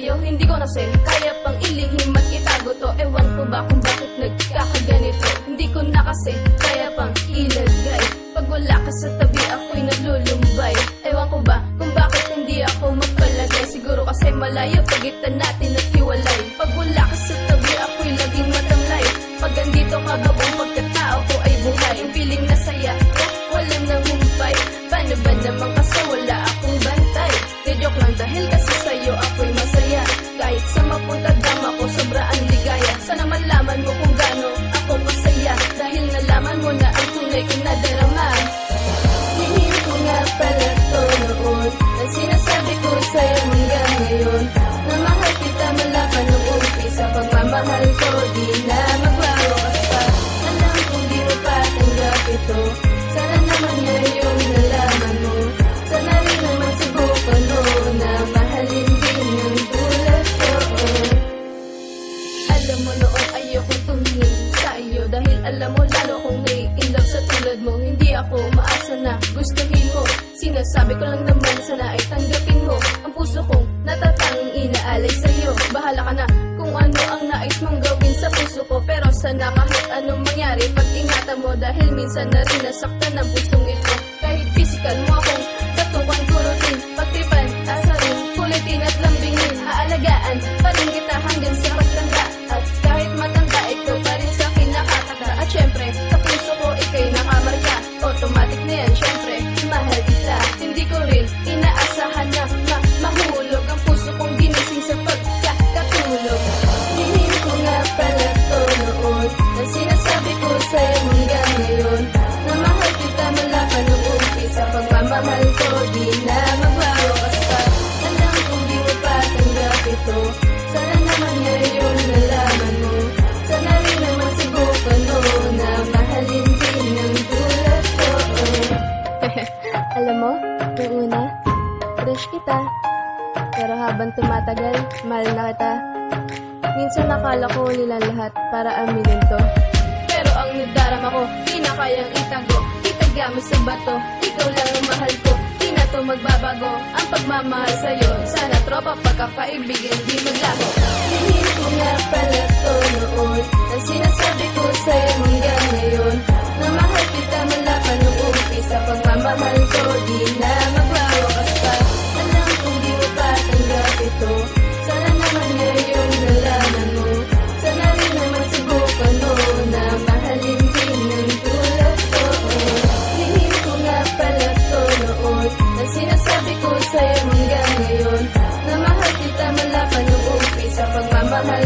sa'yo, hindi ko na kaya pang ilihim at itago to. Ewan ko ba kung bakit nagkakaganito, hindi ko na kasi kaya pang ilagay. Pag wala ka sa tabi, ako'y naglulumbay. Ewan ko ba kung bakit hindi ako magpalagay. Siguro kasi malayo pagitan natin at hiwalay. Pag wala ka sa tabi, ako'y laging matamlay. Pag andito ka ba, buong pagkatao ko ay buhay. Yung feeling na saya, walang nangumpay. Paano ba naman kasi wala akong bantay? Di joke lang dahil kasi sa'yo ako'y masaya. Kahit sa mapunta dama ko, sobra ang ligaya. Sana malaman mo kung gaano ako masaya, dahil nalaman mo na ang tunay kong nadarama. Hingin ko nga pala to noon, ang sinasabi ko sa'yo hanggang ngayon, na mahal kita mula pa nung umpisa. Pagmamahal ko di na magwawakas pa. Alam kong di mo pa tanggap ito, sana naman ngayon nalaman mo. Sana rin naman subukan mo na mahalin din ng tulad ko. Alam mo noon ayokong tumingin sa iyo, dahil alam mo lalo akong nai-inlove sa tulad mo. Hindi ako maasa na gustuhin mo, sinasabi ko lang naman sana ay tanggapin mo. Ang puso kong natatanging inaalay sa'yo. Bahala ka na kung ano ang nais mong gawin sa puso ko, pero sana kahit anong mangyari, pag-ingatan mo, dahil minsan na rin nasaktan ang pusong ito. Kahit physical mo akong katukan, kurutin, pagtripan, asarin, kulitin at lambingin. Aalagaan pa rin kita hanggang sa pagtanda, at kahit matanda, ikaw pa rin sa akin nakakata. At syempre, sa puso ko ika'y nakamarka. Automatic na yan, syempre, mahal kita. Hindi ko rin inaasahan na mahulog ang puso kong ginising sa pagkakatulog. Hingin ko nga pala to noon, ang sinasabi ko sa'yo hanggang ngayon, na mahal kita mula pa nung umpisa. Pagmamahal ko di na magwawakas pa. Alam kong di mo pa tanggap ito, sana naman ngayon nalaman mo. Sana rin naman subukan mo na mahalin din ng tulad ko. Alam mo, nung una, crush kita, pero habang tumatagal, mahal na kita. Minsan nakala ko huli lang lahat para aminin to, pero ang nadarama ko, di na kayang itago. Itaga mo sa bato, ikaw lang ang mahal ko. Di na to magbabago ang pagmamahal sa'yo. Sana tropa pagkakaibigan di maglaho. Hingin ko nga pala to noon, ang sinasabi ko sa'yo hanggang ngayon, na mahal kita mula pa nung umpisa. Pagmamahal ko di na magwawakas pa. Alam kong di mo pa tanggap ito, sana naman ngayon nalaman mo. Sana rin naman subukan mo na mahalin din ng tulad ko. Hingin ko nga pala to noon, ang sinasabi ko sa'yo hanggang ngayon, na mahal kita mula pa nung umpisa. Pagmamahal